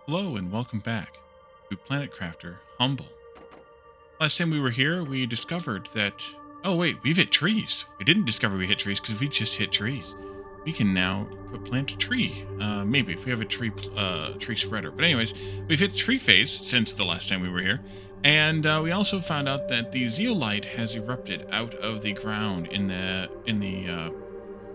Hello and welcome back to Planet Crafter Humble. Last time we were here, we discovered that. Oh, wait, we've hit trees. We didn't discover we hit trees because we just hit trees. We can now plant a tree. Maybe if we have a tree spreader. But, anyways, we've hit the tree phase since the last time we were here. And we also found out that the zeolite has erupted out of the ground in the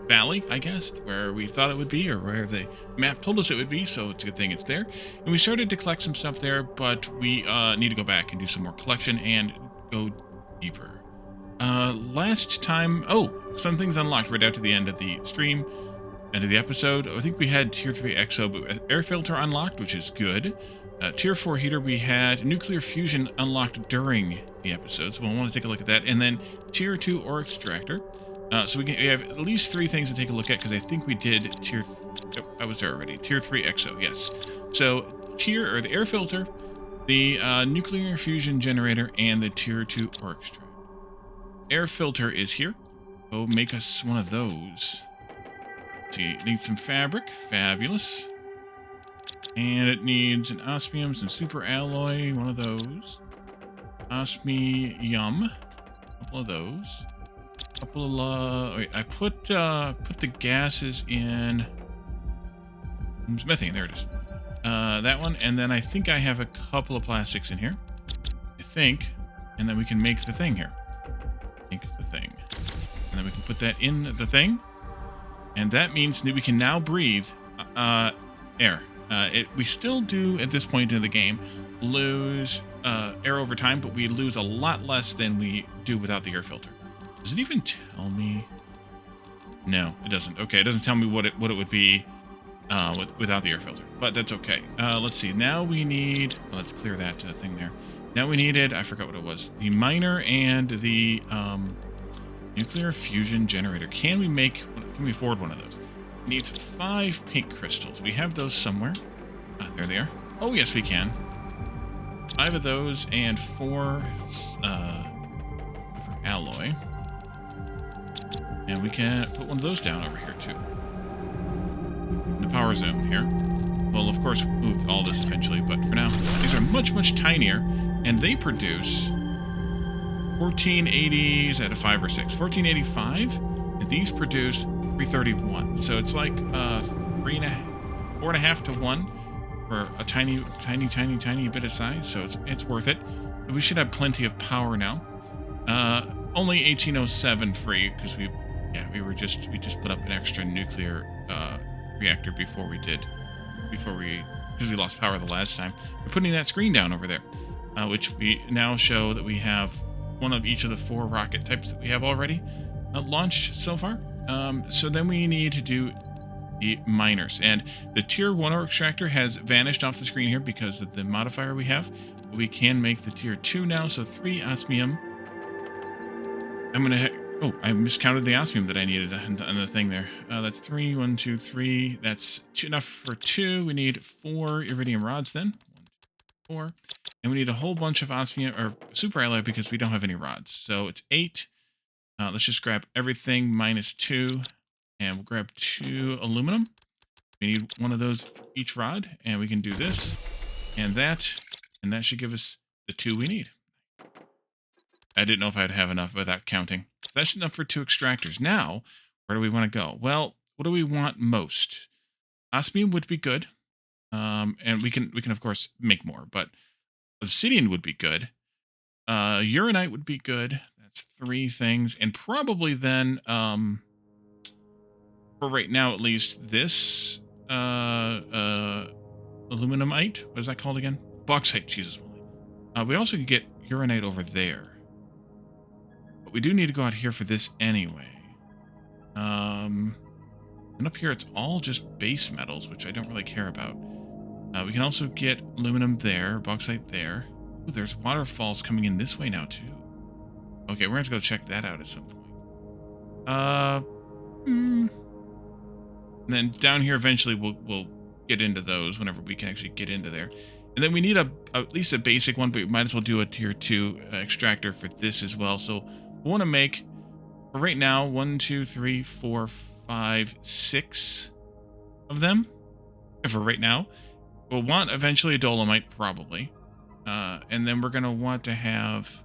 valley, I guess, where we thought it would be, or where the map told us it would be, so it's a good thing it's there. And we started to collect some stuff there, but we need to go back and do some more collection and go deeper. Last time, some things unlocked right after the end of the stream, end of the episode. I think we had tier 3 exo, but air filter unlocked, which is good. Tier 4 heater, we had nuclear fusion unlocked during the episode, so we'll want to take a look at that. And then tier 2 ore extractor. So we have at least 3 things to take a look at, because I think we did tier... Oh, I was there already. Tier 3 exo, yes. So the air filter, the nuclear fusion generator, and the tier 2 ore extractor. Air filter is here. Go make us one of those. Let's see, it needs some fabric. Fabulous. And it needs an osmium, some super alloy, one of those. Osmium, a couple of those. Couple of wait, I put the gases in methane. There it is. That one, and then I think I have a couple of plastics in here. I think, and then we can make the thing here. Make the thing, and then we can put that in the thing, and that means that we can now breathe air. We still do at this point in the game lose air over time, but we lose a lot less than we do without the air filter. Does it even tell me? No, it doesn't. Okay, it doesn't tell me what it would be without the air filter, but that's okay. Let's see. Now we need. Let's clear that thing there. Now we needed. I forgot what it was. The miner and the nuclear fusion generator. Can we afford one of those? It needs 5 pink crystals. We have those somewhere. There they are. Oh yes, we can. 5 of those and 4 alloy. And we can put one of those down over here, too. In the power zone here. We'll, of course, move all this eventually, but for now, these are much, much tinier, and they produce 1480s out of 5 or 6. 1485, and these produce 331. So it's like 4.5 to 1 for a tiny bit of size, so it's worth it. We should have plenty of power now. Only 1807 free, because we just put up an extra nuclear reactor because we lost power the last time. We're putting that screen down over there, which we now show that we have one of each of the 4 rocket types that we have already launched so far. So then we need to do the miners, and the tier 1 ore extractor has vanished off the screen here because of the modifier we have. We can make the tier 2 now, so 3 osmium. I miscounted the osmium that I needed on the thing there. That's 3, 1, 2, 3. That's enough for 2. We need 4 iridium rods then. 1, 2, 4. And we need a whole bunch of osmium or super alloy because we don't have any rods. So it's 8. Let's just grab everything minus 2. And we'll grab 2 aluminum. We need one of those for each rod. And we can do this and that. And that should give us the 2 we need. I didn't know if I'd have enough without counting. So that's enough for 2 extractors. Now, where do we want to go? Well, what do we want most? Osmium would be good. And we can of course make more, but obsidian would be good. Uranite would be good. That's 3 things. And probably then, for right now at least, this aluminumite. What is that called again? Bauxite, Jesus. We also could get uranite over there. But we do need to go out here for this anyway. And up here it's all just base metals, which I don't really care about. We can also get aluminum there, bauxite there. Ooh, there's waterfalls coming in this way now too. Okay, we're going to go check that out at some point. And then down here eventually we'll get into those whenever we can actually get into there. And then we need at least a basic one, but we might as well do a tier 2 extractor for this as well. So we want to make, for right now, 1, 2, 3, 4, 5, 6 of them. For right now. We'll want eventually a dolomite, probably. And then we're going to want to have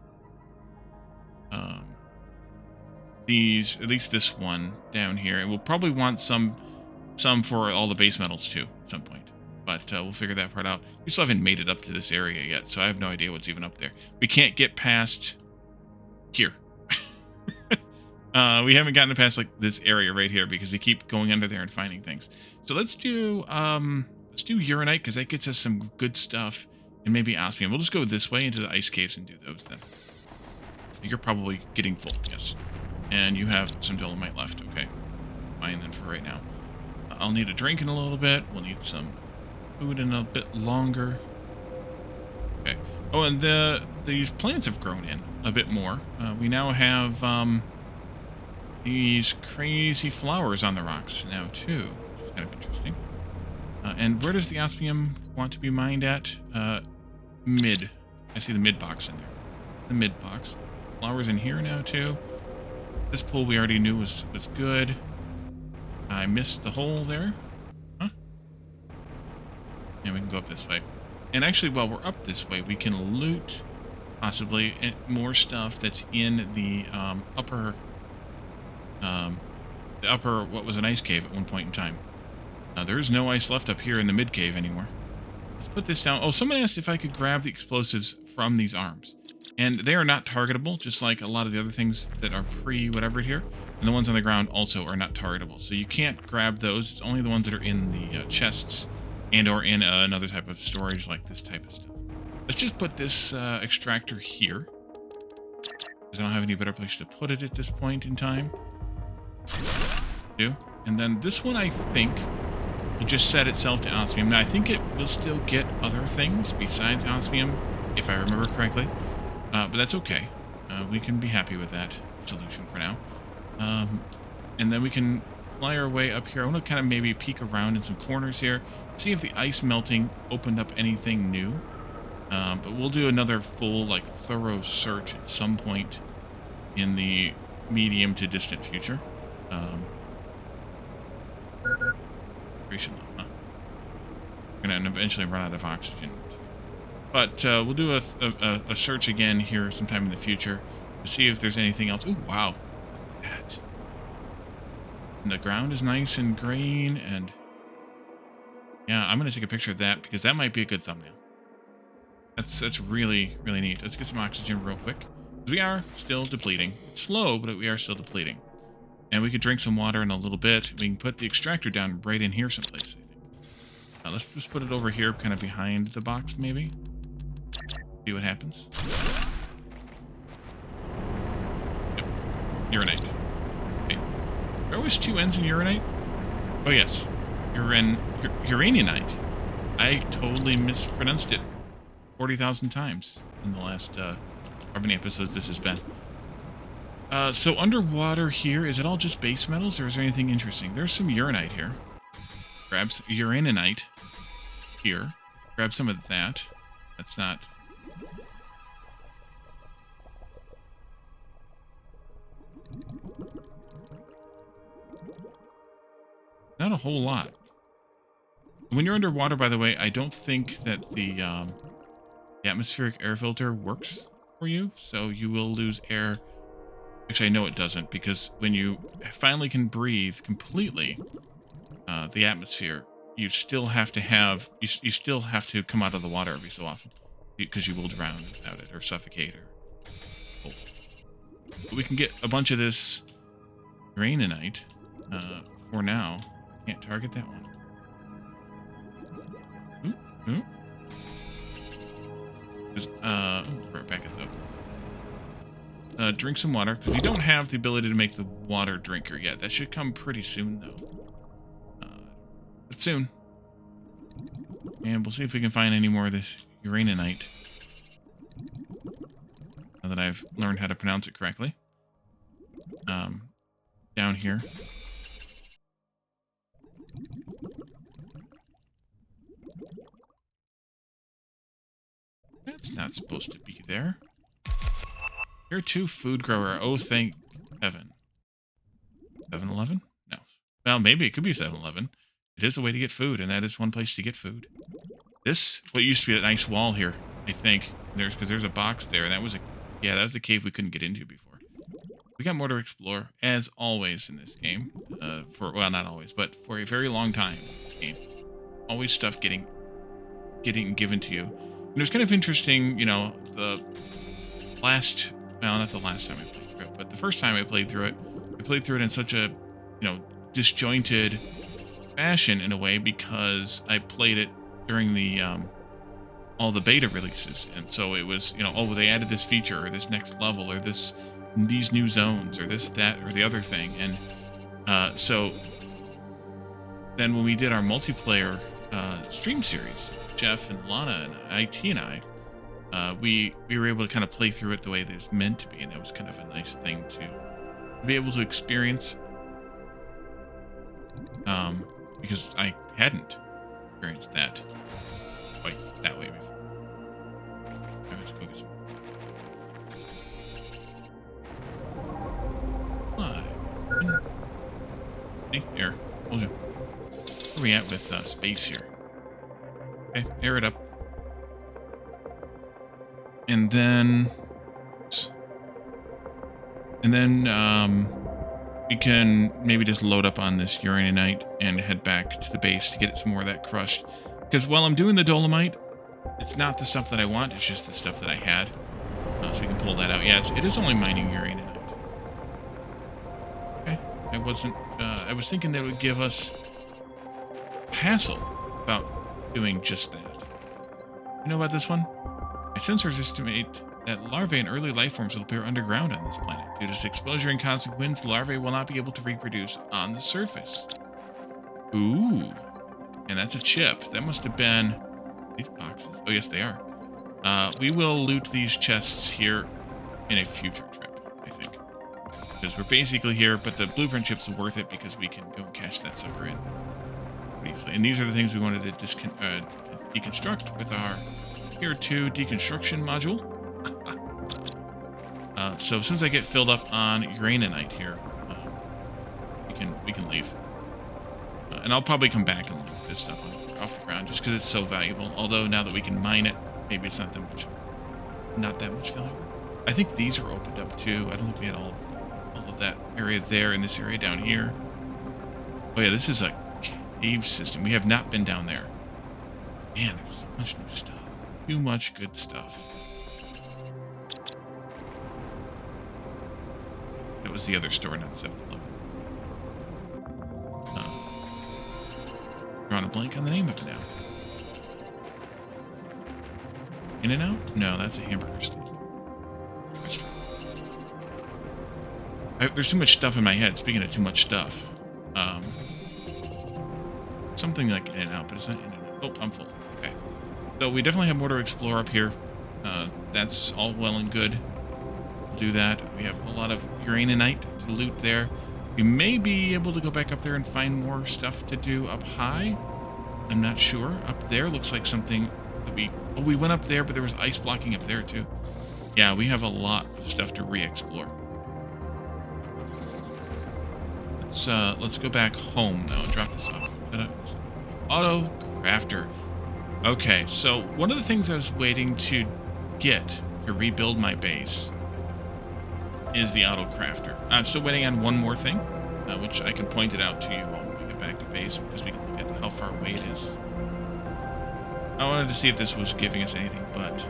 these, at least this one down here. And we'll probably want some for all the base metals too at some point. But we'll figure that part out. We still haven't made it up to this area yet, so I have no idea what's even up there. We can't get past here. We haven't gotten past like this area right here because we keep going under there and finding things. So let's do uranite because that gets us some good stuff, and maybe osmium. We'll just go this way into the ice caves and do those then. You're probably getting full, yes. And you have some dolomite left, okay. Fine then for right now. I'll need a drink in a little bit. We'll need some food in a bit longer. Okay. Oh, and these plants have grown in a bit more. We now have these crazy flowers on the rocks now too, which is kind of interesting. And where does the osmium want to be mined at? Mid. I see the mid box in there. The mid box. Flowers in here now too. This pool we already knew was good. I missed the hole there. Huh? And we can go up this way. And actually, while we're up this way, we can loot possibly more stuff that's in the upper, what was an ice cave at one point in time. There is no ice left up here in the mid cave anymore. Let's put this down. Oh, someone asked if I could grab the explosives from these arms. And they are not targetable, just like a lot of the other things that are pre-whatever here. And the ones on the ground also are not targetable. So you can't grab those. It's only the ones that are in the chests and or in another type of storage like this type of stuff. Let's just put this extractor here, because I don't have any better place to put it at this point in time. And then this one, I think, will just set itself to osmium. Now, I think it will still get other things besides osmium, if I remember correctly. But that's okay. We can be happy with that solution for now. And then we can fly our way up here. I want to kind of maybe peek around in some corners here, see if the ice melting opened up anything new. But we'll do another full, like, thorough search at some point in the medium to distant future. Huh? We're going to eventually run out of oxygen. But we'll do a search again here sometime in the future to see if there's anything else. Ooh, wow. Look at that. And the ground is nice and green, and yeah, I'm going to take a picture of that because that might be a good thumbnail. That's really, really neat. Let's get some oxygen real quick. We are still depleting. It's slow, but we are still depleting. And we could drink some water in a little bit. We can put the extractor down right in here someplace, I think. Let's just put it over here, kind of behind the box, maybe. See what happens. Yep. Uranite. Okay. Are there always two N's in uranite? Oh, yes. Uranianite. I totally mispronounced it 40,000 times in the last how many episodes this has been. So underwater here, is it all just base metals, or is there anything interesting? There's some uranite here. Grab some uraninite here. Grab some of that. That's not... Not a whole lot. When you're underwater, by the way, I don't think that the atmospheric air filter works for you, so you will lose air. Actually, I know it doesn't, because when you finally can breathe completely, the atmosphere, you still have to have, you still have to come out of the water every so often, because you will drown without it, or suffocate, or cold. But we can get a bunch of this uraninite for now. Can't target that one. Ooh. Right back at the... drink some water, because we don't have the ability to make the water drinker yet. That should come pretty soon, though. But soon. And we'll see if we can find any more of this uraninite. Now that I've learned how to pronounce it correctly. Down here. That's not supposed to be there. You're too, food grower. Oh, thank heaven. 7-Eleven? No. Well, maybe it could be 7-Eleven. It is a way to get food, and that is one place to get food. This, what used to be a nice wall here, I think. Because there's a box there. And that was that was the cave we couldn't get into before. We got more to explore, as always in this game. Well, not always, but for a very long time in this game. Always stuff getting given to you. And it was kind of interesting, you know, well, not the last time I played through it, but the first time I played through it in such a, you know, disjointed fashion in a way, because I played it during the all the beta releases, and so it was, you know, oh, they added this feature or this next level or these new zones or this, that, or the other thing. And so then when we did our multiplayer stream series, Jeff and Lana and IT and I, we were able to kind of play through it the way that it's meant to be, and that was kind of a nice thing to be able to experience, because I hadn't experienced that quite that way before. I have to go get some. See, air. Told you. Where are we at with space here? Okay, air it up. And then we can maybe just load up on this uraninite and head back to the base to get some more of that crushed. Because while I'm doing the dolomite, it's not the stuff that I want, it's just the stuff that I had. So we can pull that out. Yeah, it is only mining uraninite. Okay, I was thinking that would give us hassle about doing just that. You know about this one? My sensors estimate that larvae and early life forms will appear underground on this planet. Due to exposure and constant winds, larvae will not be able to reproduce on the surface. Ooh. And that's a chip. That must have been these boxes. Oh, yes, they are. We will loot these chests here in a future trip, I think. Because we're basically here, but the blueprint chips are worth it because we can go cash that sucker in pretty easily. And these are the things we wanted to deconstruct with our Tier 2 deconstruction module. So as soon as I get filled up on uraninite here, we can leave. And I'll probably come back and loot this stuff off the ground just because it's so valuable. Although now that we can mine it, maybe it's not that much valuable. I think these were opened up too. I don't think we had all of that area there and this area down here. Oh yeah, this is a cave system. We have not been down there. Man, there's so much new stuff. Too much good stuff. That was the other store, not 7-Eleven. Drawing a blank on the name of it now. In-N-Out? No, that's a hamburger stand. There's too much stuff in my head. Speaking of too much stuff. Something like In-N-Out, but it's not In-N-Out. Oh, I'm full. Okay. So we definitely have more to explore up here. That's all well and good. We'll do that. We have a lot of uraninite to loot there. We may be able to go back up there and find more stuff to do up high. I'm not sure. Up there looks like something that we went up there, but there was ice blocking up there too. Yeah, we have a lot of stuff to re-explore. Let's go back home now and drop this off. Auto crafter. Okay, so one of the things I was waiting to get to rebuild my base is the auto crafter. I'm still waiting on one more thing, which I can point it out to you when we get back to base because we can look at how far away it is. I wanted to see if this was giving us anything, but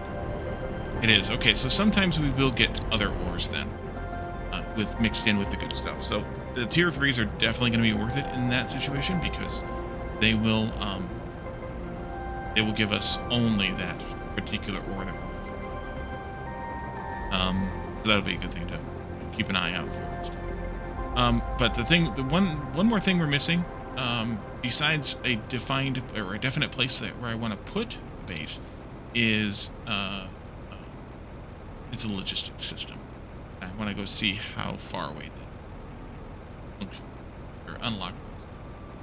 it is. Okay, so sometimes we will get other ores then, mixed in with the good stuff. So the tier 3s are definitely going to be worth it in that situation because they will give us only that particular ore that we're looking for. So that'll be a good thing to keep an eye out for. But the one more thing we're missing, besides a defined or a definite place where I want to put a base, is it's a logistics system. I want to go see how far away that function or unlock is,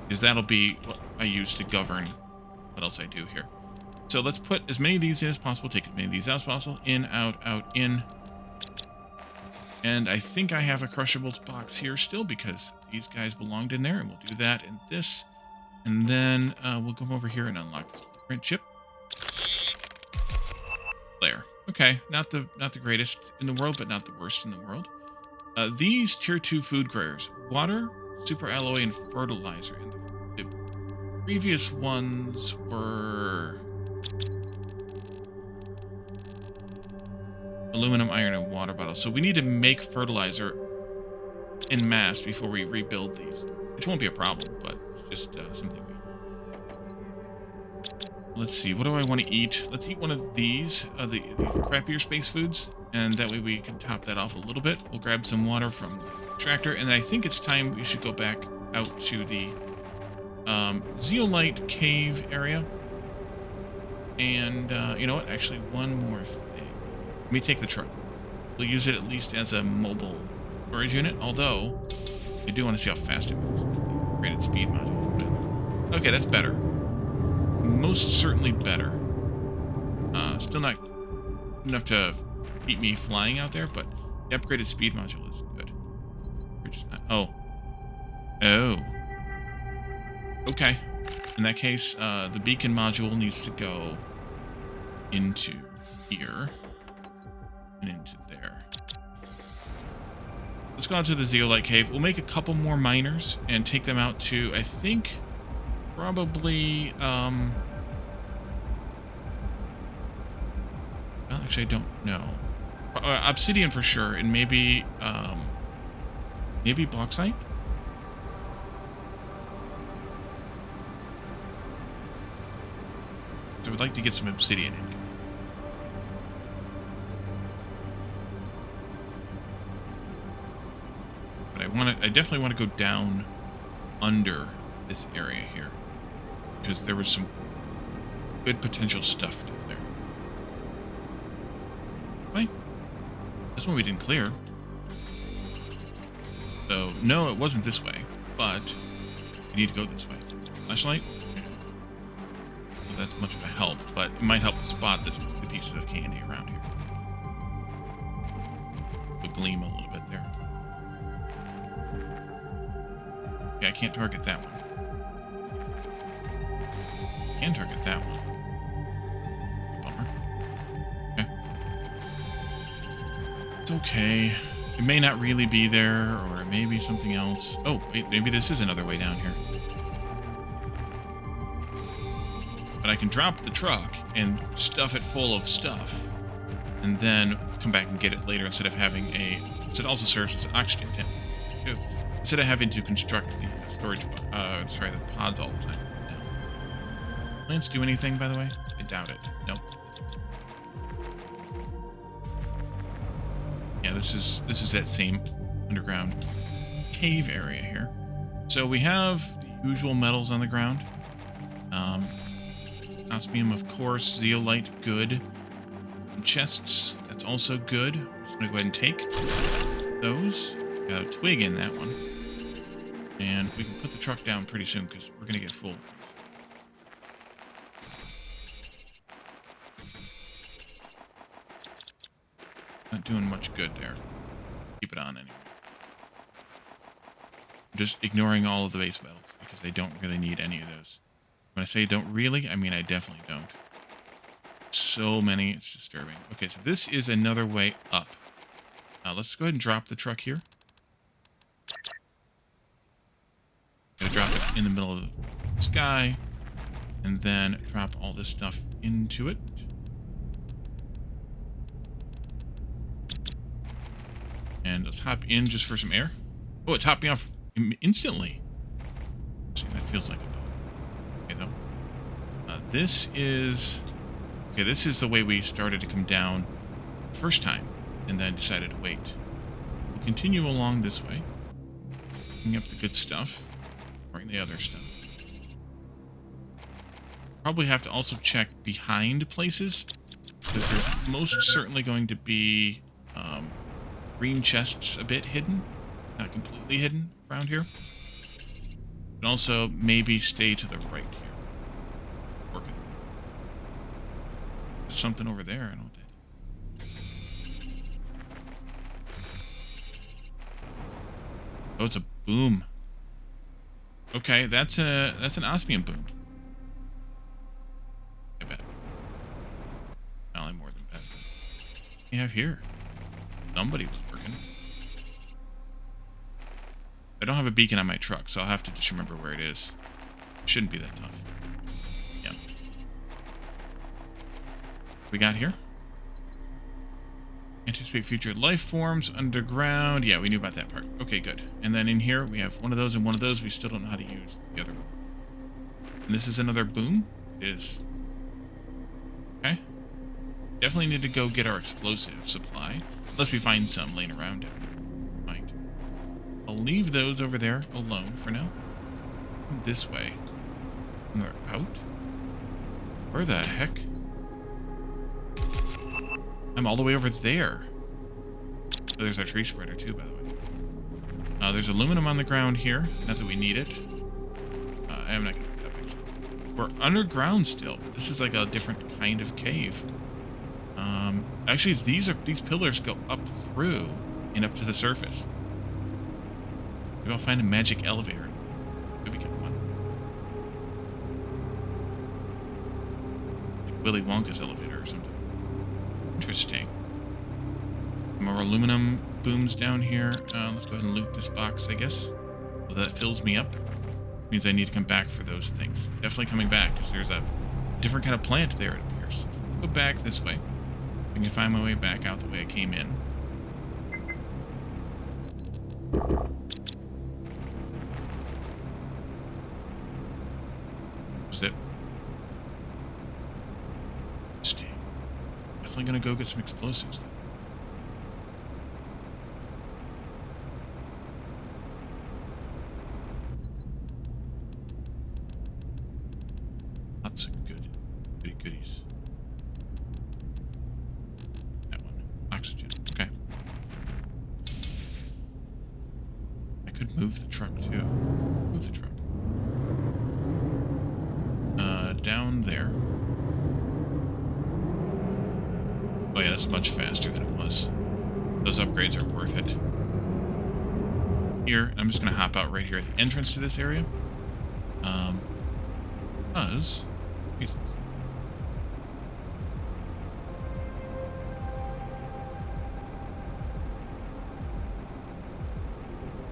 because that'll be what I use to govern what else I do here. So let's put as many of these in as possible, take as many of these out as possible, in, out, in. And I think I have a crushables box here still because these guys belonged in there, and we'll do that in this. And then we'll come over here and unlock this print chip. There. Okay, not the greatest in the world, but not the worst in the world. These tier 2 food growers: water, super alloy, and fertilizer. And the previous ones were aluminum, iron, and water bottles. So we need to make fertilizer in mass before we rebuild these, which won't be a problem, but it's just something we... Let's see, what do I want to eat? Let's eat one of these, the crappier space foods, and that way we can top that off a little bit. We'll grab some water from the extractor, and then I think it's time we should go back out to the Zeolite cave area. And, you know what? Actually, one more thing. Let me take the truck. We'll use it at least as a mobile storage unit, although I do want to see how fast it moves. Rated speed module. Okay, that's better. Most certainly better. Still not enough to keep me flying out there, but the upgraded speed module is good. We're just not... Oh. Oh. Okay. In that case, the beacon module needs to go into here and into there. Let's go out to the Zeolite cave. We'll make a couple more miners and take them out to, I think, probably, well, actually, I don't know. Obsidian for sure, and maybe, maybe bauxite? So we'd like to get some obsidian in. But I definitely want to go down under this area here, because there was some good potential stuff down there. Right? This one we didn't clear. So, no, it wasn't this way, but we need to go this way. Flashlight? Well, that's much of a help, but it might help spot the pieces of candy around here. It'll gleam a little bit there. Okay, I can't target that one. Can target that one. Bummer. Okay. It's okay. It may not really be there, or it may be something else. Oh, wait, maybe this is another way down here. But I can drop the truck and stuff it full of stuff, and then come back and get it later instead of having a... It also serves as an oxygen tank, too. Instead of having to construct the storage... sorry, the pods all the time. No. Plants do anything, by the way? I doubt it. Nope. Yeah, this is that same underground cave area here. So we have the usual metals on the ground. Osmium, of course. Zeolite, good. And chests, that's also good. I'm just going to go ahead and take those. Got a twig in that one. And we can put the truck down pretty soon because we're going to get full. Not doing much good there. Keep it on anyway. I'm just ignoring all of the base metals because they don't really need any of those. When I say don't really, I mean I definitely don't. So many, it's disturbing. Okay, so this is another way up. Let's go ahead and drop the truck here. Gonna drop it in the middle of the sky, and then drop all this stuff into it. And let's hop in just for some air. Oh, it topped me off instantly. See, that feels like a bug. Okay, though. This is... Okay, this is the way we started to come down the first time, and then decided to wait. We'll continue along this way. Bring up the good stuff. Bring the other stuff. Probably have to also check behind places, because there's most certainly going to be green chests a bit hidden. Not completely hidden around here. And also maybe stay to the right here. Working. There's something over there. I don't know what that is. Oh, it's a boom. Okay, that's an osmium boom. I bet. Well, I'm more than bet. We have here. Somebody was working. I don't have a beacon on my truck, so I'll have to just remember where it is. It shouldn't be that tough. Yeah. We got here? Anticipate future life forms underground. Yeah, we knew about that part. Okay, good. And then in here, we have one of those and one of those. We still don't know how to use the other one. And this is another boom? It is. Okay. Definitely need to go get our explosive supply. Unless we find some laying around it. Might. I'll leave those over there alone for now. This way. And they're out? Where the heck? I'm all the way over there. Oh, there's our tree spreader too, by the way. There's aluminum on the ground here. Not that we need it. I'm not going to put that picture. We're underground still. This is like a different kind of cave. Actually, these pillars go up through and up to the surface. Maybe I'll find a magic elevator. Could be kind of fun. Like Willy Wonka's elevator or something. Interesting. More aluminum booms down here. Let's go ahead and loot this box, I guess. Well, that fills me up. Means I need to come back for those things. Definitely coming back, because there's a different kind of plant there, it appears. So let's go back this way. I can find my way back out the way I came in. That's it. Interesting. Definitely gonna go get some explosives though. Lots of goodies. That one. Oxygen. Okay. I could move the truck too. Move the truck. Down there. Oh yeah, that's much faster than it was. Those upgrades are worth it. Here, I'm just gonna hop out right here at the entrance to this area. Because reasons.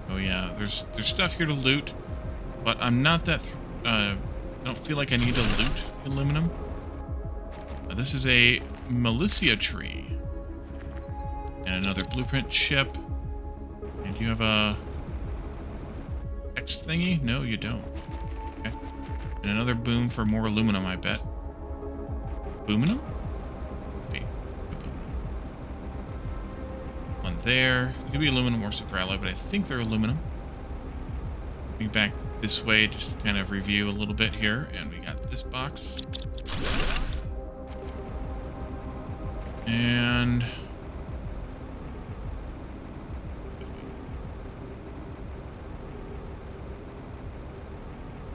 Oh yeah, there's stuff here to loot, but I'm not that don't feel like I need to loot aluminum. This is a Militia tree. And another blueprint chip. And you have a text thingy? No, you don't. Okay. And another boom for more aluminum, I bet. Boominum? Okay. One there. It could be aluminum or superalloy, but I think they're aluminum. Be back this way, just to kind of review a little bit here. And we got this box. And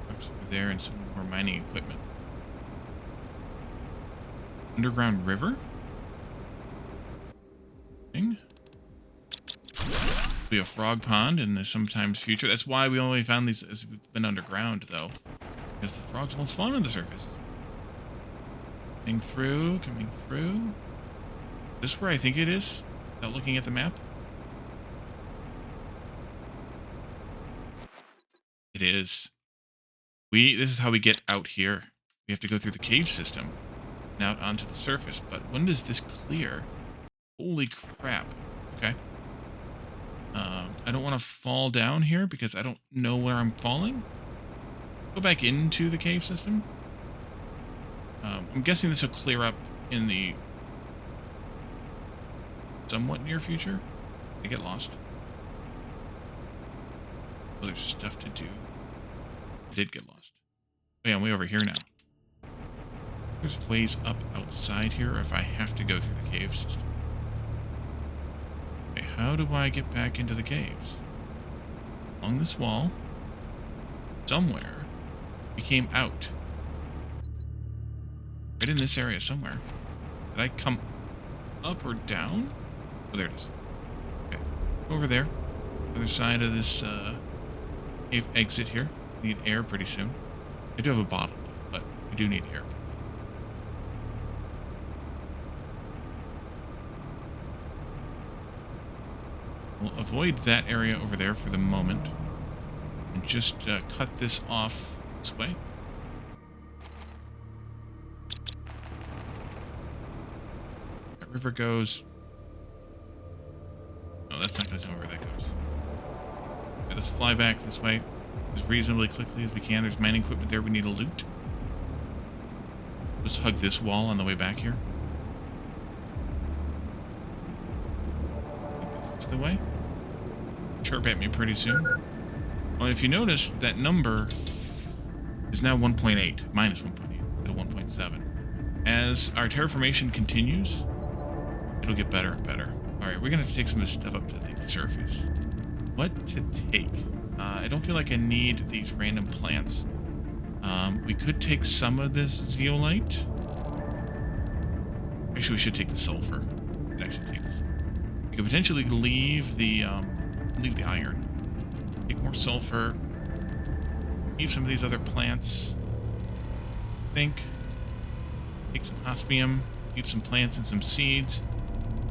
over there, and some more mining equipment. Underground river? Thing? Be a frog pond in the sometimes future. That's why we only found these as we've been underground, though. Because the frogs won't spawn on the surface. Coming through. Is this where I think it is? Without looking at the map? It is. This is how we get out here. We have to go through the cave system and out onto the surface. But when does this clear? Holy crap. Okay. I don't want to fall down here because I don't know where I'm falling. Go back into the cave system. I'm guessing this will clear up in the somewhat near future. I get lost. Oh, there's stuff to do. I did get lost. Oh yeah, I'm way over here now. There's ways up outside here if I have to go through the cave system. Okay, how do I get back into the caves? Along this wall. Somewhere. We came out. Right in this area somewhere. Did I come up or down? Oh, there it is. Okay. Over there. Other side of this cave exit here. Need air pretty soon. I do have a bottle, but we do need air. We'll avoid that area over there for the moment. And just cut this off this way. That river goes... No, that's not going to tell me where that goes. Okay, let's fly back this way as reasonably quickly as we can. There's mining equipment there we need to loot. Let's hug this wall on the way back here. I think this is the way. Chirp at me pretty soon. Well, if you notice, that number is now 1.8, minus 1.8, instead of 1.7. As our terraformation continues, it'll get better and better. Alright, we're going to have to take some of this stuff up to the surface. What to take? I don't feel like I need these random plants. We could take some of this zeolite. Actually, we should take the sulfur. We could actually take this. We could potentially leave the iron. Take more sulfur. Leave some of these other plants. I think. Take some osmium. Leave some plants and some seeds.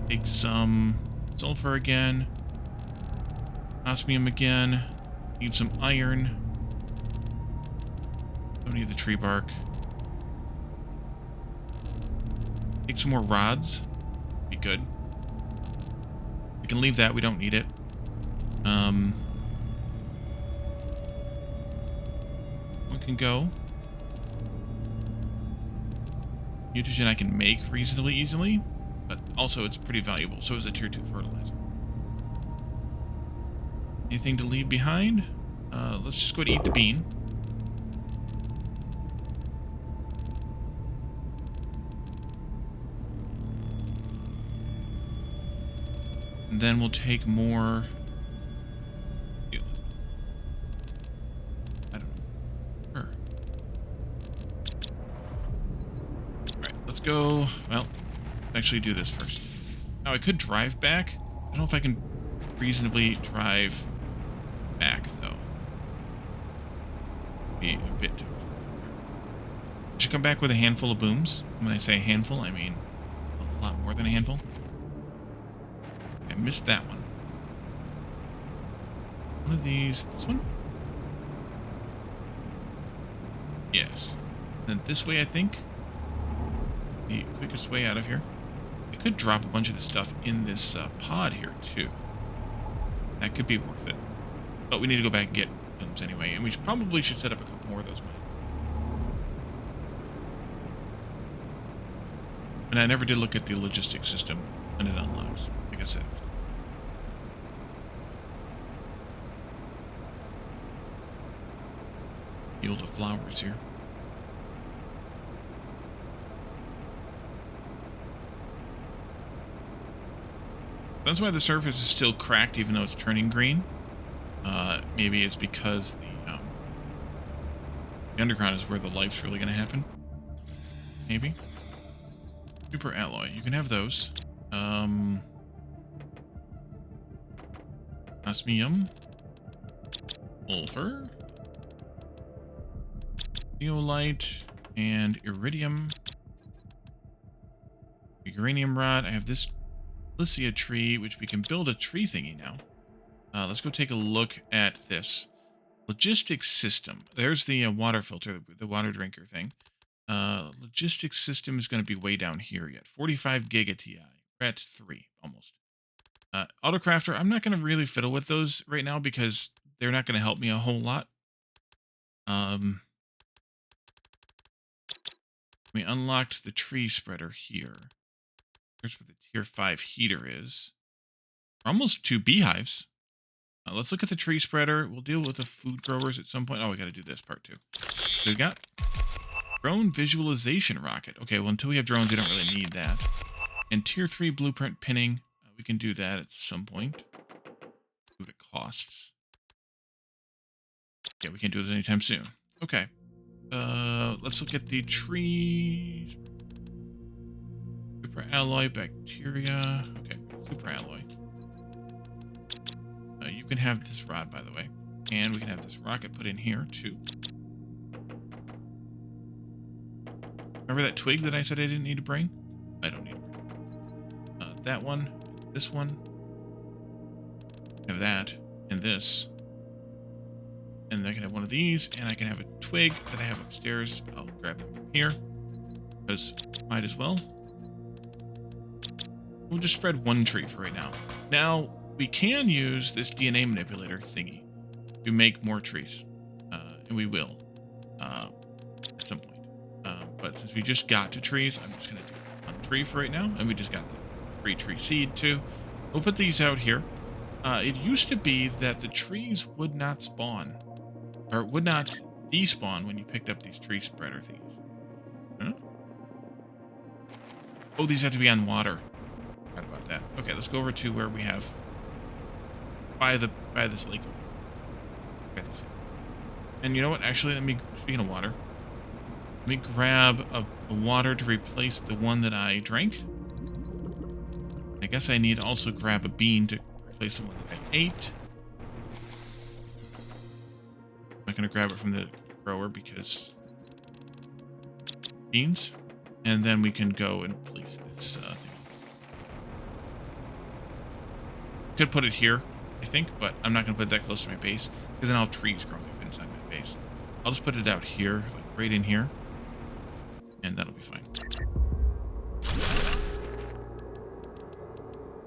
Take some sulfur again. Osmium again. Leave some iron. Don't need the tree bark. Take some more rods. Be good. We can leave that. We don't need it. One can go. Mutagen I can make reasonably easily, but also it's pretty valuable. So is a tier 2 fertilizer. Anything to leave behind? Let's just go to eat the bean. And then we'll take more... I don't know. Sure. Alright, let's go... Well, actually do this first. Now, I could drive back. I don't know if I can reasonably drive back, though. Be a bit... I should come back with a handful of booms. When I say a handful, I mean a lot more than a handful. I missed that one. One of these... This one? Yes. Then this way, I think. The quickest way out of here. I could drop a bunch of this stuff in this pod here, too. That could be worth it. But we need to go back and get booms anyway. And we probably should set up a couple more of those. And I never did look at the logistics system when it unlocks, like I said. Field of flowers here. That's why the surface is still cracked even though it's turning green. Maybe it's because the underground is where the life's really going to happen. Maybe. Super alloy. You can have those. Osmium. Sulfur. Zeolite. And iridium. Uranium rod. I have this Lycia tree, which we can build a tree thingy now. Let's go take a look at this. Logistics system. There's the water filter, the water drinker thing. Logistics system is going to be way down here yet. 45 giga TI. We're at 3, almost. Autocrafter, I'm not going to really fiddle with those right now because they're not going to help me a whole lot. We unlocked the tree spreader here. Here's where the tier 5 heater is. We're almost 2 beehives. Let's look at the tree spreader. We'll deal with the food growers at some point. Oh, we got to do this part too. So we got drone visualization rocket. Okay, well, until we have drones, we don't really need that. And tier 3 blueprint pinning. We can do that at some point. See what it costs. Yeah, we can't do this anytime soon. Okay. Let's look at the trees. Super alloy, bacteria. Okay, super alloy. You can have this rod, by the way. And we can have this rocket put in here, too. Remember that twig that I said I didn't need to bring? I don't need to bring. That one. This one. Have that and this. And I can have one of these, and I can have a twig that I have upstairs. I'll grab them from here, because might as well. We'll just spread one tree for right now. Now, we can use this DNA manipulator thingy to make more trees. And we will at some point. But since we just got to trees, I'm just going to do one tree for right now. And we just got the 3-tree seed too. We'll put these out here. It used to be that the trees would not spawn, or would not despawn when you picked up these tree spreader things. Huh? Oh, these have to be on water. Forgot about that. Okay, let's go over to where we have by this lake over here. And you know what? Actually, speaking of water, let me grab a water to replace the one that I drank. I guess I need to also grab a bean to replace the one that I ate. I'm not going to grab it from the grower because beans. And then we can go and place this thing. Could put it here, I think, but I'm not going to put it that close to my base because then I'll have trees growing up inside my base. I'll just put it out here, like right in here, and that'll be fine.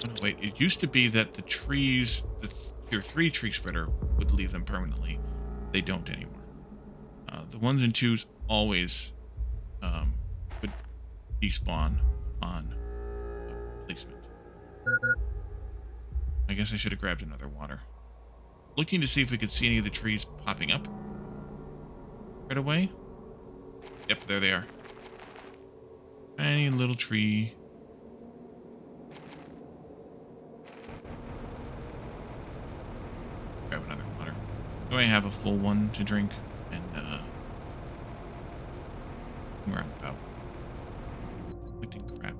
Oh, no, wait, it used to be that the trees, the tier 3 tree spreader would leave them permanently. They don't anymore. The 1s and 2s always would despawn on placement. I guess I should have grabbed another water. Looking to see if we could see any of the trees popping up right away. Yep, there they are. Tiny little tree. Grab another water. Do I have a full one to drink? And where I'm about. Collecting crap.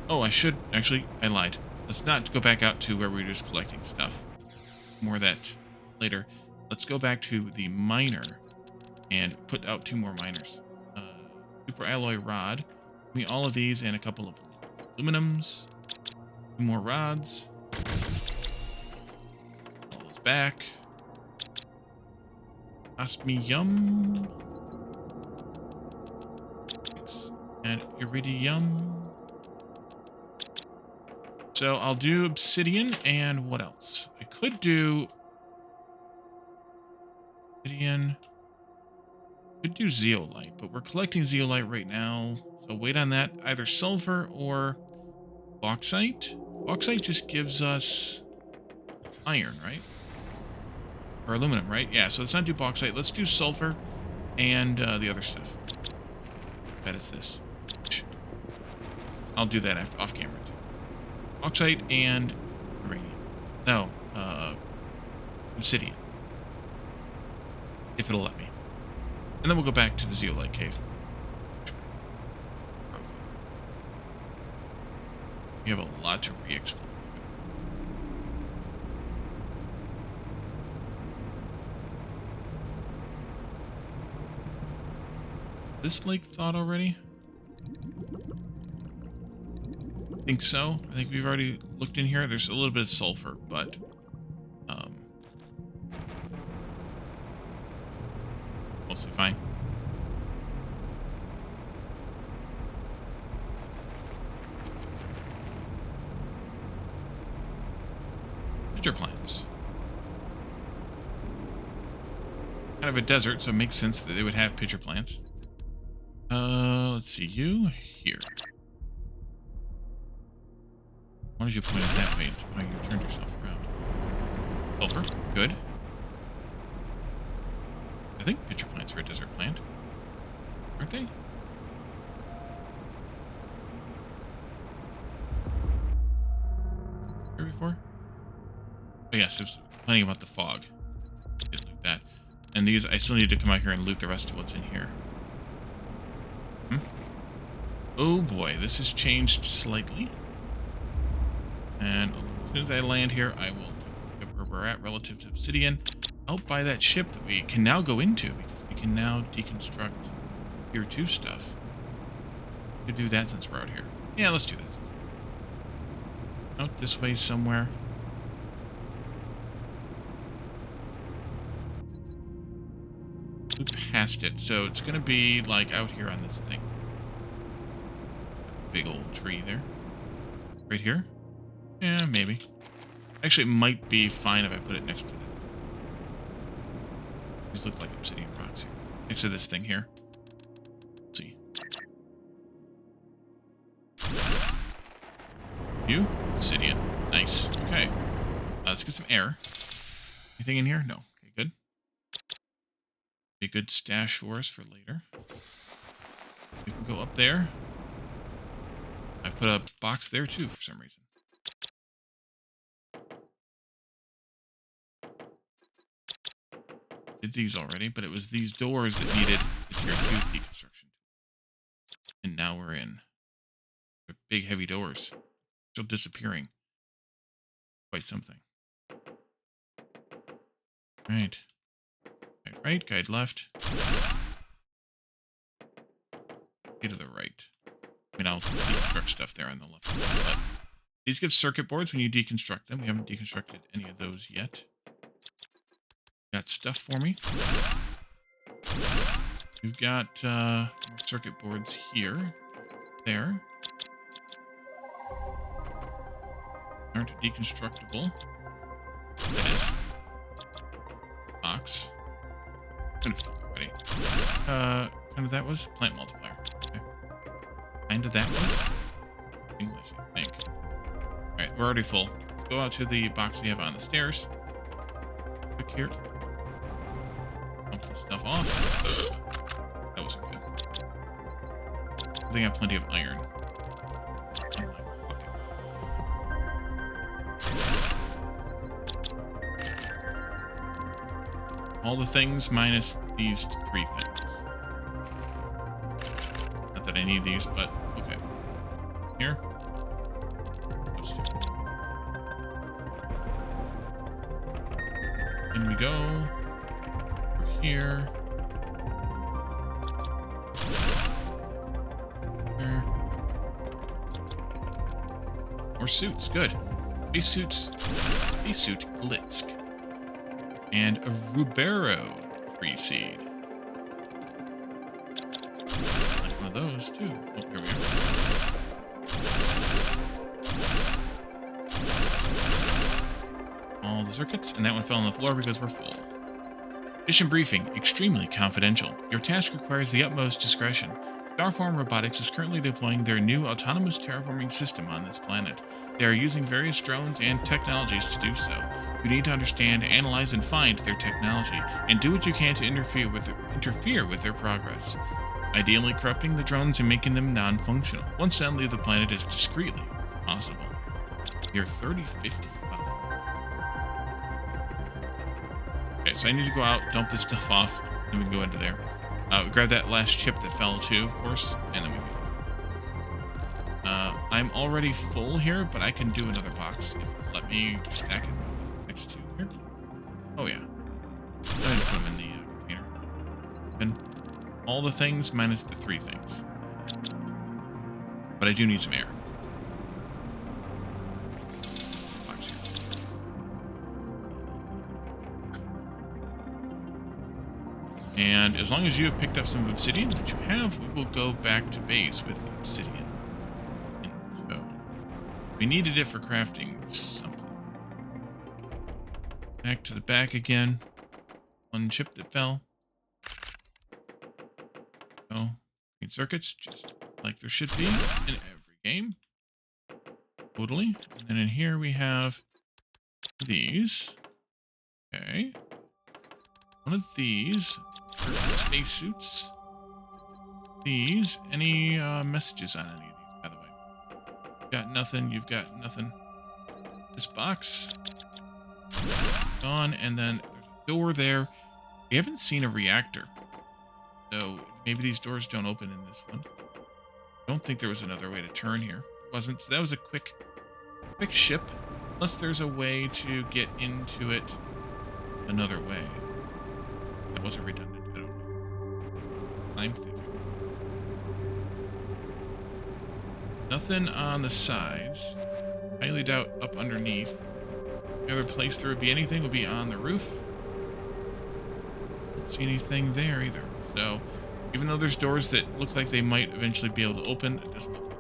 Oh, I should actually. I lied. Let's not go back out to where we were just collecting stuff. More of that later. Let's go back to the miner and put out 2 more miners. Super alloy rod. Give me all of these and a couple of aluminums. 2 more rods. All those back. Osmium. And iridium. So I'll do obsidian and what else? I could do obsidian. Could do zeolite, but we're collecting zeolite right now. So wait on that. Either sulfur or bauxite. Bauxite just gives us iron, right? Or aluminum, right? Yeah, so let's not do bauxite. Let's do sulfur and the other stuff. That is this. I'll do that off camera. Bauxite and uranium. No, obsidian. If it'll let me. And then we'll go back to the zeolite cave. We have a lot to re-explore. This lake thawed already? I think so. I think we've already looked in here. There's a little bit of sulfur, but mostly fine. Pitcher plants. Kind of a desert, so it makes sense that they would have pitcher plants. Let's see. You here. Why did you point it that way? It's why you turned yourself around. Sulfur. Good. I think pitcher plants are a desert plant. Aren't they? Here before? Oh yes, there's plenty about the fog. Just loot that. And these, I still need to come out here and loot the rest of what's in here. Oh boy, this has changed slightly. And as soon as I land here, I will get where we're at relative to obsidian. Out by that ship that we can now go into, because we can now deconstruct tier 2 stuff. We could do that since we're out here. Yeah, let's do that. Out this way somewhere. We passed it, so it's gonna be like out here on this thing. Big old tree there. Right here? Yeah, maybe. Actually, it might be fine if I put it next to this. These look like obsidian rocks here. Next to this thing here. Let's see. You? Obsidian. Nice. Okay. Let's get some air. Anything in here? No. Okay, good. Be a good stash for us for later. We can go up there. I put a box there too for some reason. Did these already, but it was these doors that needed the tier 2 deconstruction. And now we're in. They're big, heavy doors. Still disappearing. Quite something. Right. Right, guide left. Get to the right. I mean, I'll deconstruct stuff there on the left. But these give circuit boards when you deconstruct them. We haven't deconstructed any of those yet. Got stuff for me. We've got circuit boards here. There. Aren't deconstructible. That is. Box. Kind of already. Kind of that was plant multiplier. Okay. Kind of that was English, I think. Alright, we're already full. Let's go out to the box we have on the stairs. Quick here. Dump this stuff off. That wasn't good. I think I have plenty of iron. In my pocket. All the things minus these 3 things. Not that I need these, but okay. Here. Those 2. In we go. Over here. There. More suits. Good. Base suits. Base suit Glitsk. And a Rubero tree seed. Like one of those, too. Oh, here we go. All the circuits, and that one fell on the floor because we're full. Mission briefing, extremely confidential. Your task requires the utmost discretion. Starform Robotics is currently deploying their new autonomous terraforming system on this planet. They are using various drones and technologies to do so. You need to understand, analyze, and find their technology, and do what you can to interfere with their progress. Ideally corrupting the drones and making them non-functional. Once done, leave the planet as discreetly as possible. You're 3055. Okay, so I need to go out, dump this stuff off, and we can go into there. Grab that last chip that fell too, of course, and then we go. I'm already full here, but I can do another box. If you let me stack it next to here. Oh yeah. Go ahead and put them in the container. And all the things minus the 3 things. But I do need some air. Box here. And as long as you have picked up some obsidian, which you have, we will go back to base with the obsidian. And so we needed it for crafting something. Back to the back again. One chip that fell. Oh, green circuits, just like there should be in every game. Totally. And then in here we have these. Okay. One of these. Spacesuits. These. Any messages on any of these, by the way? Got nothing. You've got nothing. This box. Gone. And then there's a door there. We haven't seen a reactor. So maybe these doors don't open in this one. I don't think there was another way to turn here. It wasn't. So that was a quick ship. Unless there's a way to get into it another way. That wasn't redundant. I don't know. I'm thinking. Nothing on the sides. highly doubt up underneath. The other place there would be anything would be on the roof. Don't see anything there either. So, even though there's doors that look like they might eventually be able to open, it doesn't look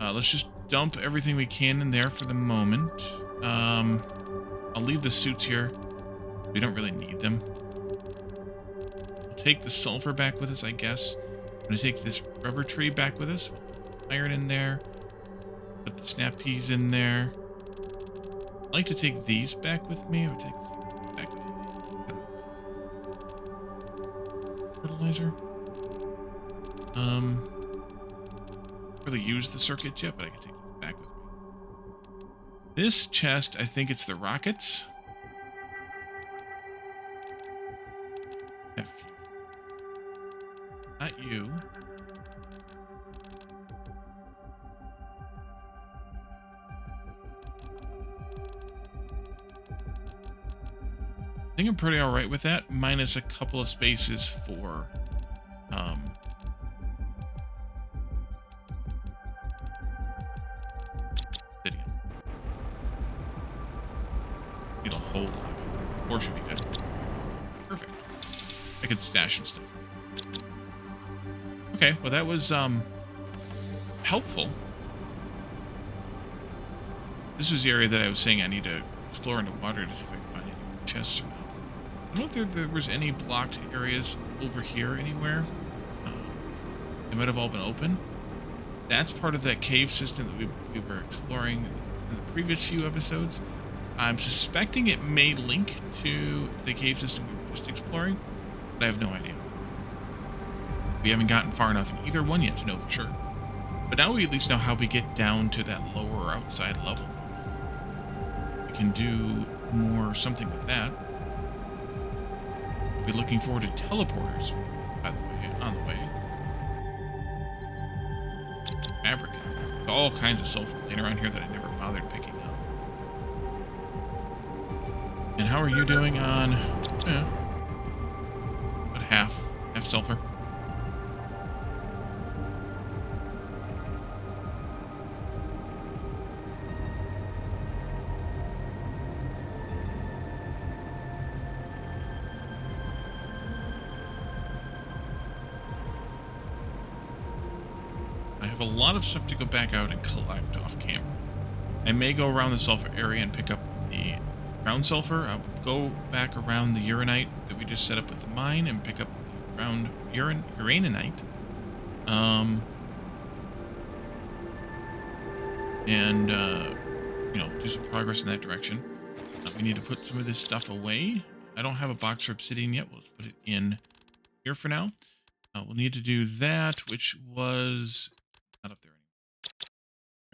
like. Let's just dump everything we can in there for the moment. I'll leave the suits here. We don't really need them. We'll take the sulfur back with us, I guess. I'm going to take this rubber tree back with us. We'll put iron in there. Put the snap peas in there. I'd like to take these back with me. Or take these back with me. Fertilizer. Really use the circuits yet, but I can take it back with me. This chest, I think it's the rockets. F. Not you. I think I'm pretty alright with that, minus a couple of spaces for obsidian. Need a whole lot of it. 4 should be good. Perfect. I could stash some stuff. Okay, well that was helpful. This was the area that I was saying I need to explore into water to see if I can find any chests or not. I don't know if there was any blocked areas over here anywhere. They might have all been open. That's part of that cave system that we were exploring in the previous few episodes. I'm suspecting it may link to the cave system we were just exploring, but I have no idea. We haven't gotten far enough in either one yet to know for sure. But now we at least know how we get down to that lower outside level. We can do something with that. Be looking forward to teleporters, by the way, on the way. Fabric. All kinds of sulfur laying around here that I never bothered picking up. And how are you doing on, about half sulfur? A lot of stuff to go back out and collect off camera. I may go around the sulfur area and pick up the ground sulfur. I'll go back around the uranite that we just set up at the mine and pick up the ground uraninite. Do some progress in that direction. We need to put some of this stuff away. I don't have a box for obsidian yet. We'll just put it in here for now. We'll need to do that, which was not up there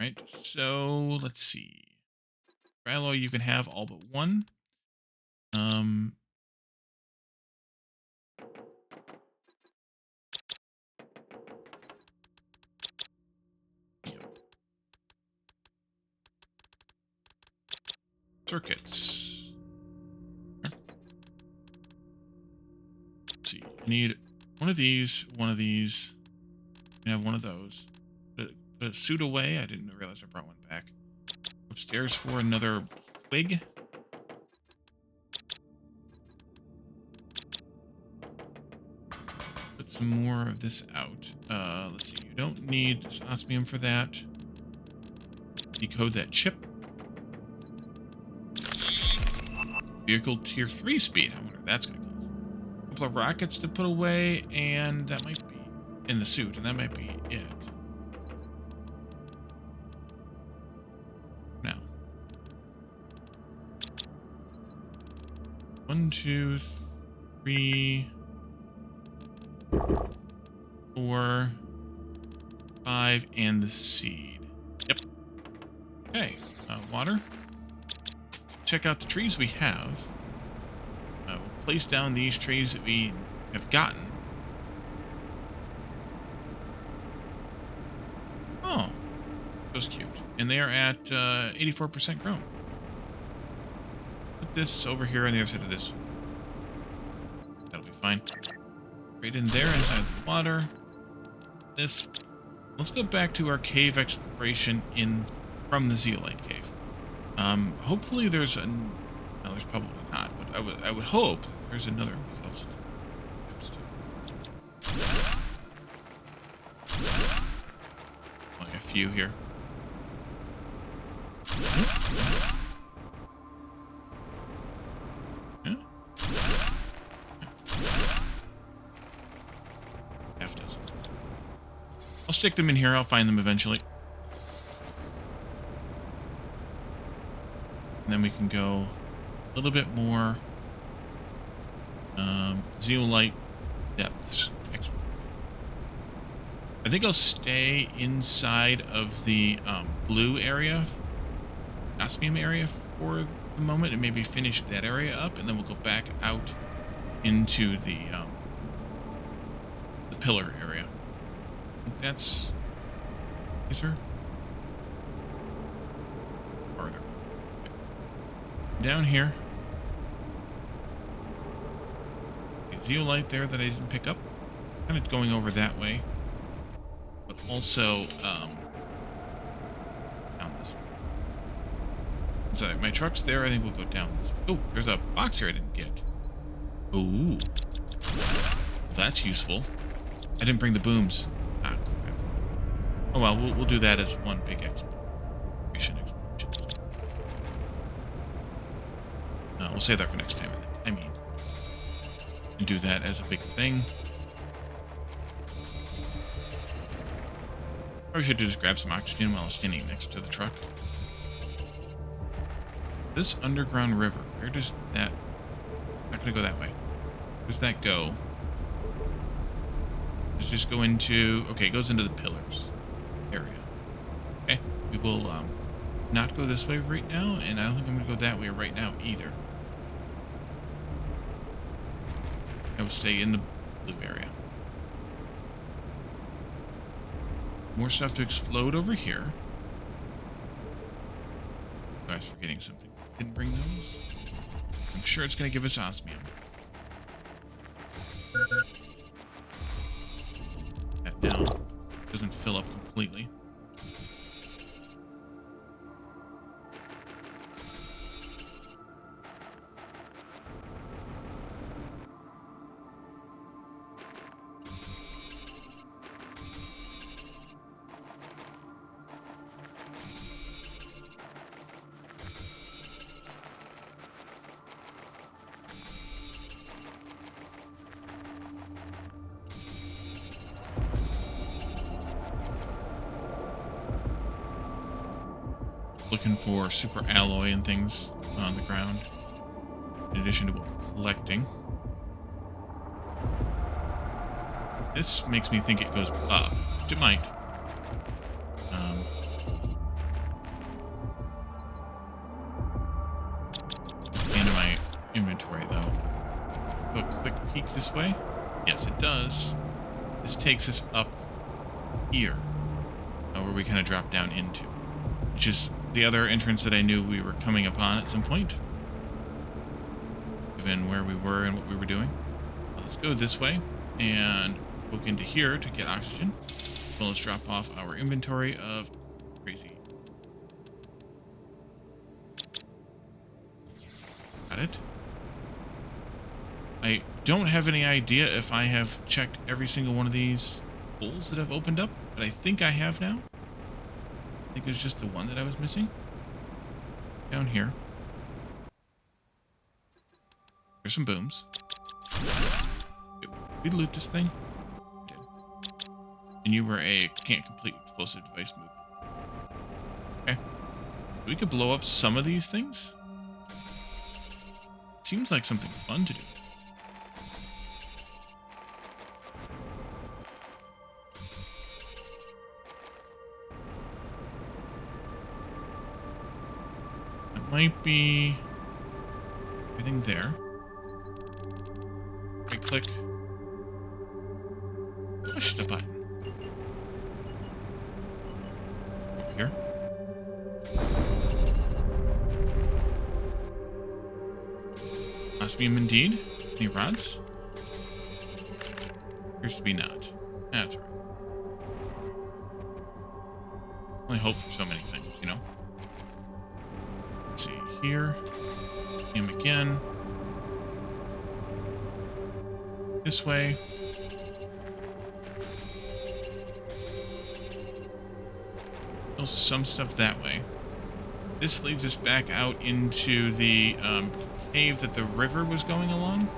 anymore. Right, so let's see. Alloy you can have all but one. Circuits. Let's see. I need one of these, I have one of those. Put a suit away. I didn't realize I brought one back. Upstairs for another wig. Put some more of this out. Let's see. You don't need osmium for that. Decode that chip. Vehicle tier 3 speed. I wonder what that's going to cost. A couple of rockets to put away, and that might be in the suit, and that might be it. Now. 1, 2, 3, 4, 5, and the seed. Yep. Okay. Water. Check out the trees we have. We'll place down these trees that we have gotten. Oh, those cute. And they are at 84% grown. Put this over here on the other side of this. That'll be fine. Right in there inside the water. This. Let's go back to our cave exploration from the Zeolite cave. Hopefully there's no, there's probably not, but I would hope there's another only a few here. Yeah. Half dozen. I'll stick them in here. I'll find them eventually. And then we can go a little bit more Zeolite depths. I think I'll stay inside of the blue area, osmium area for the moment, and maybe finish that area up, and then we'll go back out into the pillar area. I think that's... Is there? Farther. Down here. A zeolite there that I didn't pick up. Kind of going over that way. But also, down this way. So my truck's there. I think we'll go down this way. Oh, there's a box here I didn't get. Ooh. Well, that's useful. I didn't bring the booms. Ah, crap. Oh well, we'll do that as one big exploration. We'll save that for next time. I mean, and do that as a big thing. Probably should just grab some oxygen while standing next to the truck. This underground river, where does that... Not gonna go that way. Where does that go? Let's just go into... Okay, it goes into the pillars area. Okay, we will not go this way right now, and I don't think I'm gonna go that way right now either. I will stay in the blue area. More stuff to explode over here. Oh, I was forgetting something. Didn't bring those. I'm sure it's going to give us osmium. That now doesn't fill up completely. Looking for super alloy and things on the ground, in addition to what we're collecting. This makes me think it goes up, which it might. Into my inventory, though. Do a quick peek this way. Yes, it does. This takes us up here, where we kind of drop down into, which is the other entrance that I knew we were coming upon at some point, given where we were and what we were doing. Let's go this way and hook into here to get oxygen. So let's drop off our inventory of crazy. Got it. I don't have any idea if I have checked every single one of these holes that have opened up, but I think I have now. I think it was just the one that I was missing. Down here. There's some booms. Did we loot this thing? We did. And you were a can't complete explosive device move. Okay. We could blow up some of these things. Seems like something fun to do. Might be getting there. Right click. Push the button. Over here. Osmium indeed. Any rods? Appears to be not. That's right. only hope for so many things, you know? Let's see here. Him again. This way. Still some stuff that way. This leads us back out into the cave that the river was going along.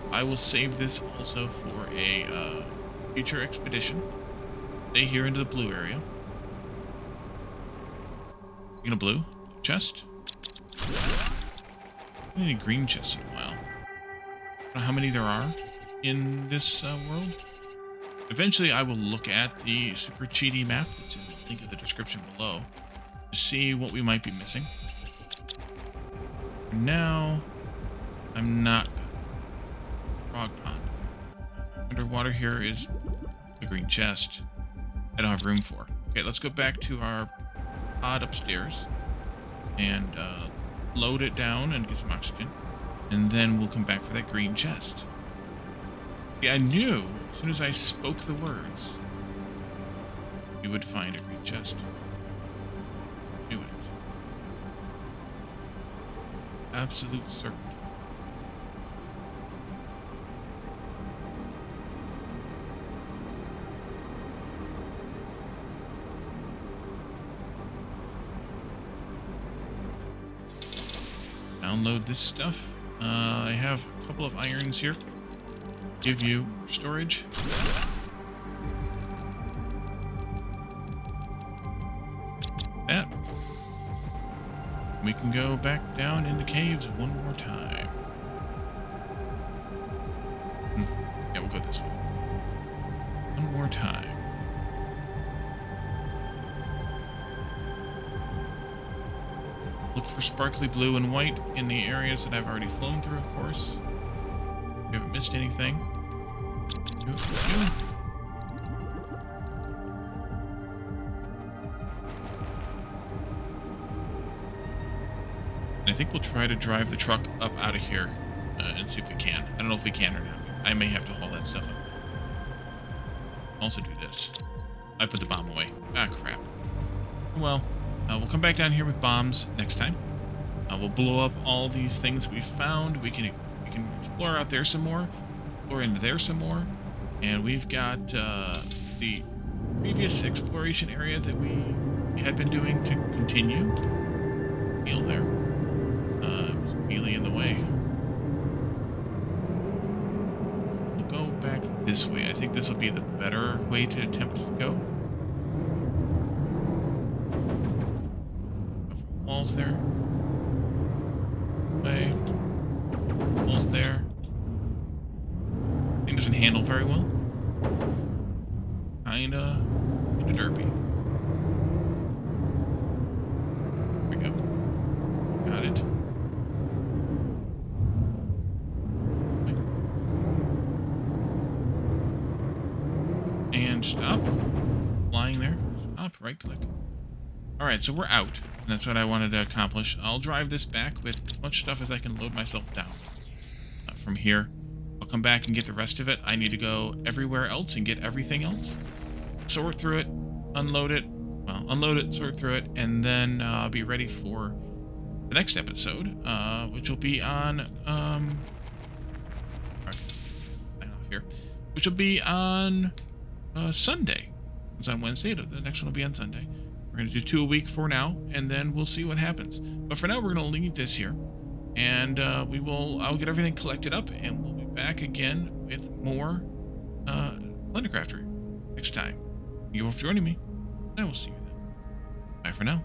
I will save this also for a future expedition. Stay here into the blue area. You gonna blue chest? I haven't any green chests in a while. I don't know how many there are in this world. Eventually, I will look at the super cheaty map that's in the link in the description below to see what we might be missing. For now, I'm not. Frog pond. Underwater here is the green chest. I don't have room for. Okay, let's go back to our pod upstairs and load it down and get some oxygen. And then we'll come back for that green chest. Yeah, I knew as soon as I spoke the words, we would find a green chest. Knew it. Absolute certainty. Download this stuff. I have a couple of irons here. Give you storage. That. We can go back down in the caves one more time. Yeah, we'll go this way. One more time. Look for sparkly blue and white in the areas that I've already flown through, of course. We haven't missed anything. And I think we'll try to drive the truck up out of here and see if we can. I don't know if we can or not. I may have to haul that stuff up. Also do this. I put the bomb away. Ah, crap. Well. We'll come back down here with bombs next time. We'll blow up all these things we found. We can explore out there some more, explore into there some more, and we've got the previous exploration area that we had been doing to continue. Wheel there. There's a wheelie in the way. We'll go back this way. I think this will be the better way to attempt to go. Walls there. Way. Walls there. Thing doesn't handle very well. Kinda derpy. There we go. Got it. And stop. Flying there. Stop. Right click. Alright, so we're out. And that's what I wanted to accomplish. I'll drive this back with as much stuff as I can load myself down. From here, I'll come back and get the rest of it. I need to go everywhere else and get everything else. Sort through it, unload it, well, unload it, sort through it, and then I'll be ready for the next episode, which will be on, which will be on Sunday. It's on Wednesday. The next one will be on Sunday. We're going to do 2 a week for now, and then we'll see what happens. But for now, we're going to leave this here, and I'll get everything collected up, and we'll be back again with more Planet Crafter next time. Thank you all for joining me, and I will see you then. Bye for now.